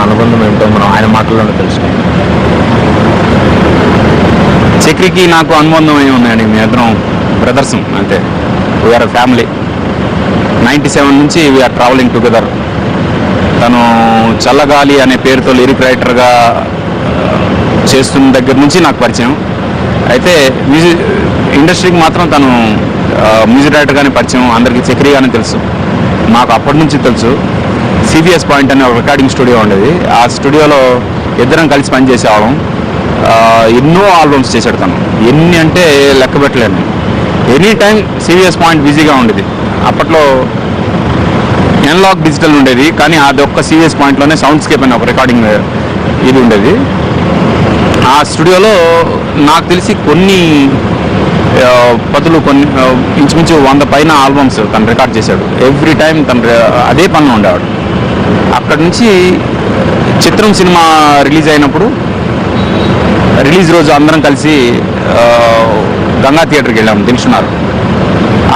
అనుబంధం ఏమిటో మనం ఆయన మాటల్లోనే తెలుసుకుంటాం. చక్రికి నాకు అనుబంధం ఏమి ఉన్నాయండి, మీ ఇద్దరం బ్రదర్స్ అంతే. We are family. 97 నుంచి వీఆర్ ట్రావెలింగ్ టుగెదర్. తను చల్లగాలి అనే పేరుతో లిరిక్ రైటర్గా చేస్తున్న దగ్గర నుంచి నాకు పరిచయం. అయితే మ్యూజిక్ ఇండస్ట్రీకి మాత్రం తను మ్యూజిక్ రైటర్గానే పరిచయం. అందరికీ చక్రిగానే తెలుసు, మాకు అప్పటి నుంచి తెలుసు. సిబిఎస్ పాయింట్ అనే ఒక రికార్డింగ్ స్టూడియో ఉండేది. ఆ స్టూడియోలో ఇద్దరం కలిసి పనిచేసేవాళ్ళం. ఎన్నో ఆల్బమ్స్ చేశాడు తను, ఎన్ని అంటే లెక్క పెట్టలేను. ఎనీ టైం సిబిఎస్ పాయింట్ బిజీగా ఉండేది. అప్పట్లో ఎన్లాగ్ డిజిటల్ ఉండేది, కానీ అది ఒక్క సిబిఎస్ పాయింట్లోనే సౌండ్ స్కేప్ అనే ఒక రికార్డింగ్ ఇది ఉండేది. ఆ స్టూడియోలో నాకు తెలిసి కొన్ని ఇంచుమించు 100 పైన ఆల్బమ్స్ తను రికార్డ్ చేశాడు. ఎవ్రీ టైం తను అదే పనిలో ఉండేవాడు. అక్కడి నుంచి చిత్రం సినిమా రిలీజ్ అయినప్పుడు, రిలీజ్ రోజు అందరం కలిసి గంగా థియేటర్కి వెళ్ళాము దిల్సుఖ్నగర్.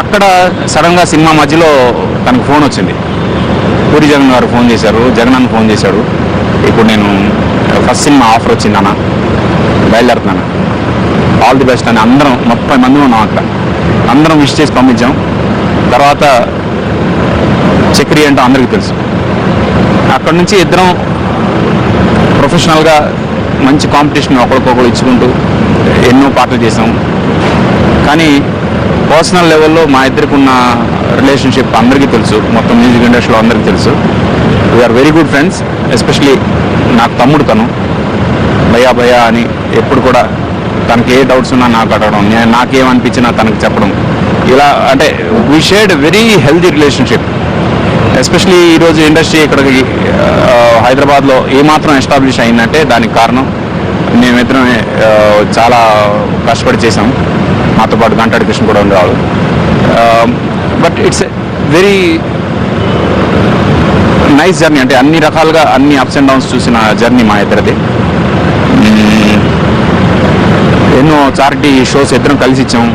అక్కడ సడన్గా సినిమా మధ్యలో తనకు ఫోన్ వచ్చింది. పూరి జగన్ గారు ఫోన్ చేశారు, జగన్ అన్న ఫోన్ చేశాడు, ఇప్పుడు నేను ఫస్ట్ సినిమా ఆఫర్ వచ్చింది అన్న, బయలుదేరుతున్నాను, ఆల్ ది బెస్ట్ అని. అందరం 30 మంది ఉన్నాం అక్కడ. అందరం విష్ చేసి పంపించాం. తర్వాత చక్రి ఏంటో అందరికీ తెలుసు. అక్కడి నుంచి ఇద్దరం ప్రొఫెషనల్గా మంచి కాంపిటీషన్ ఒకరికొకరు ఇచ్చుకుంటూ ఎన్నో పాటలు చేసాం. కానీ పర్సనల్ లెవెల్లో మా ఇద్దరికి ఉన్న రిలేషన్షిప్ అందరికీ తెలుసు, మొత్తం మ్యూజిక్ ఇండస్ట్రీలో అందరికీ తెలుసు. We are very good friends. Especially నాకు తమ్ముడు తను, భయ్యా భయ్యా అని ఎప్పుడు కూడా తనకి ఏ డౌట్స్ ఉన్నా నాకు అడగడం, నాకేమనిపించినా తనకు చెప్పడం, ఇలా అంటే we shared very healthy relationship. Especially ఈరోజు ఇండస్ట్రీ ఇక్కడికి హైదరాబాద్లో ఏమాత్రం ఎస్టాబ్లిష్ అయిందంటే దానికి కారణం మేమిద్దరం చాలా కష్టపడి చేసాం. మాతో పాటు గంటాడి కృష్ణ కూడా ఉండేవాళ్ళు. But it's very nice journey. అంటే అన్ని రకాలుగా అన్ని అప్స్ అండ్ డౌన్స్ చూసిన జర్నీ మా ఇద్దరిది. ఎన్నో చారిటీ షోస్ ఇద్దరం కలిసి ఇచ్చాం.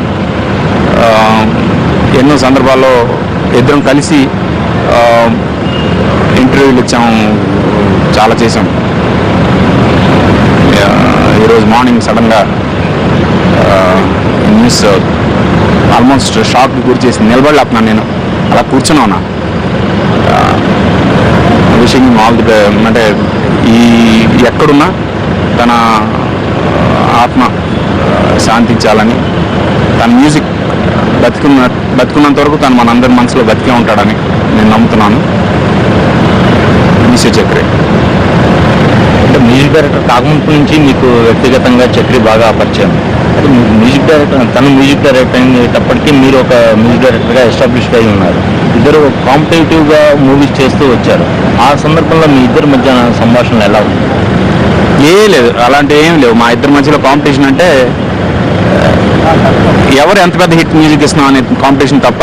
ఎన్నో సందర్భాల్లో ఇద్దరం కలిసి ఇంటర్వ్యూలు ఇచ్చాము, చాలా చేసాం. ఈరోజు మార్నింగ్ సడన్గా న్యూస్ ఆల్మోస్ట్ షాక్కి గురి చేసి నిలబడలేకపోతున్నాను. నేను అలా కూర్చుని ఉన్నా. విషింగ్ ఆల్ ది అంటే ఈ ఎక్కడున్నా తన ఆత్మ శాంతించాలని, తన మ్యూజిక్ బతుకున్నంత వరకు తను మనందరి మనసులో బతికే ఉంటాడని నేను నమ్ముతున్నాను. మిస్టర్ చక్రి అంటే మ్యూజిక్ డైరెక్టర్ కాకముందు నుంచి మీకు వ్యక్తిగతంగా చక్రి బాగా పరిచయం. అంటే మ్యూజిక్ డైరెక్టర్, తను మ్యూజిక్ డైరెక్టర్ అయినప్పటికీ మీరు ఒక మ్యూజిక్ డైరెక్టర్గా ఎస్టాబ్లిష్డ్ అయి ఉన్నారు. ఇద్దరు కాంపిటేటివ్గా మూవీస్ చేస్తూ వచ్చారు. ఆ సందర్భంలో మీ ఇద్దరి మధ్య సంభాషణలు ఎలా ఉంది? లేదు, అలాంటివి ఏం లేవు. మా ఇద్దరి మధ్యలో కాంపిటీషన్ అంటే ఎవరు ఎంత పెద్ద హిట్ మ్యూజిక్ ఇస్తున్నాం అనే కాంపిటీషన్ తప్ప,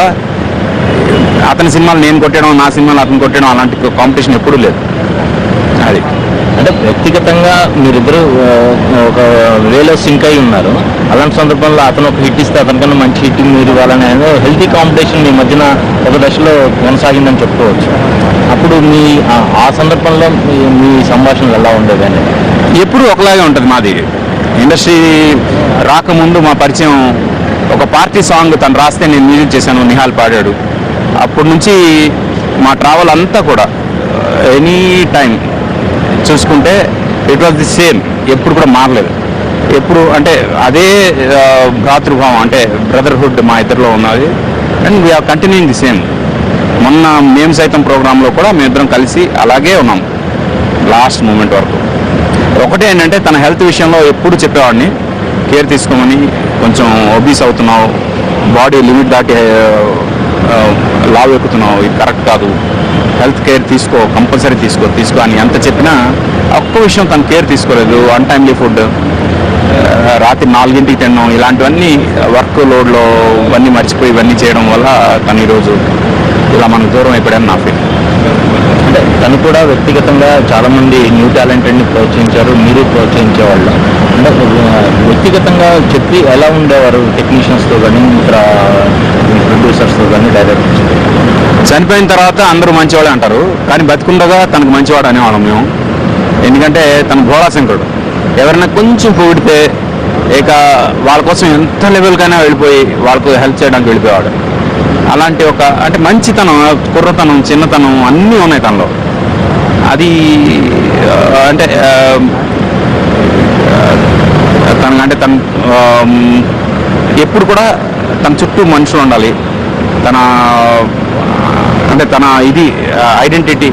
అతని సినిమాలు నేను కొట్టడం, నా సినిమాలు అతను కొట్టడం, అలాంటి కాంపిటీషన్ ఎప్పుడూ లేదు. అది అంటే వ్యక్తిగతంగా మీరిద్దరు ఒక వేలో సింక్ అయి ఉన్నారు. అలాంటి సందర్భంలో అతను ఒక హిట్ ఇస్తే అతనికన్నా మంచి హిట్ మీరు ఇవ్వాలని హెల్తీ కాంపిటీషన్ మీ మధ్యన ఒక దశలో కొనసాగిందని చెప్పుకోవచ్చు. అప్పుడు మీ ఆ సందర్భంలో మీ సంభాషణలు ఎలా ఉండేవి అనేది? ఎప్పుడు ఒకలాగే ఉంటుంది మాది. ఇండస్ట్రీ రాకముందు మా పరిచయం ఒక పార్టీ సాంగ్ తను రాస్తే నేను మ్యూజిక్ చేశాను, నిహాల్ పాడాడు. అప్పటి నుంచి మా ట్రావెల్ అంతా కూడా ఎనీ టైం చూసుకుంటే ఇట్ వాజ్ ది సేమ్. ఎప్పుడు కూడా మారలేదు. ఎప్పుడు అంటే అదే భ్రాతృభావం, అంటే బ్రదర్హుడ్ మా ఇద్దరిలో ఉన్నది. And we are continuing the same. మొన్న మేము సైతం ప్రోగ్రాంలో కూడా మేమిద్దరం కలిసి అలాగే ఉన్నాం లాస్ట్ మూమెంట్ వరకు. ఒకటే ఏంటంటే తన హెల్త్ విషయంలో ఎప్పుడు చెప్పేవాడిని, కేర్ తీసుకోమని. కొంచెం ఒబీస్ అవుతున్నావు, బాడీ లిమిట్ దాటి లావు ఎక్కుతున్నావు, ఇది కరెక్ట్ కాదు, హెల్త్ కేర్ తీసుకో, కంపల్సరీ తీసుకో అని ఎంత చెప్పినా ఒక్క విషయం తను కేర్ తీసుకోలేదు. అన్టైమ్లీ ఫుడ్, రాత్రి 4ంటికి తినడం, ఇలాంటివన్నీ వర్క్ లోడ్లో ఇవన్నీ మర్చిపోయి ఇవన్నీ చేయడం వల్ల తను ఈరోజు ఇలా మనకు దూరం అయిపోయాడని నా ఫీల్. అంటే తను కూడా వ్యక్తిగతంగా చాలామంది న్యూ టాలెంటెడ్ని ప్రోత్సహించారు, మీరు ప్రోత్సహించేవాళ్ళు. అంటే వ్యక్తిగతంగా చెప్పి ఎలా ఉండేవారు టెక్నీషియన్స్తో కానీ, ఇతర ప్రొడ్యూసర్స్తో కానీ, డైరెక్టర్స్? చనిపోయిన తర్వాత అందరూ మంచివాళ్ళే అంటారు, కానీ బతికుండగా తనకు మంచివాడు అనేవాళ్ళం మేము. ఎందుకంటే తను భోళాశంకరుడు. ఎవరైనా కొంచెం పొగిడితే ఇక వాళ్ళ కోసం ఎంత లెవెల్కైనా వెళ్ళిపోయి వాళ్ళకు హెల్ప్ చేయడానికి వెళ్ళిపోయేవాడు. అలాంటి ఒక అంటే మంచితనం, కుర్రతనం, చిన్నతనం అన్నీ ఉన్నాయి తనలో. అది అంటే తను ఎప్పుడు కూడా తన చుట్టూ మనుషులు ఉండాలి. తన ఇది ఐడెంటిటీ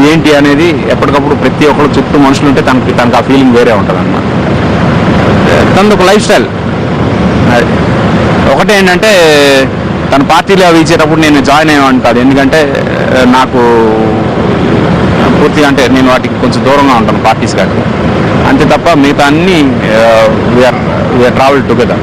ఏంటి అనేది ఎప్పటికప్పుడు ప్రతి ఒక్కరు చుట్టూ మనుషులు ఉంటే తనకు ఆ ఫీలింగ్ వేరే ఉంటుంది అన్నమాట. తనది ఒక లైఫ్ స్టైల్. ఒకటే ఏంటంటే తన పార్టీలో అవి ఇచ్చేటప్పుడు నేను జాయిన్ అయ్యాను కాదు, ఎందుకంటే నాకు పూర్తిగా అంటే నేను వాటికి కొంచెం దూరంగా ఉంటాను పార్టీస్ కానీ, అంతే తప్ప మిగతా అన్నీ వీఆర్ ట్రావెల్ టుగెదర్.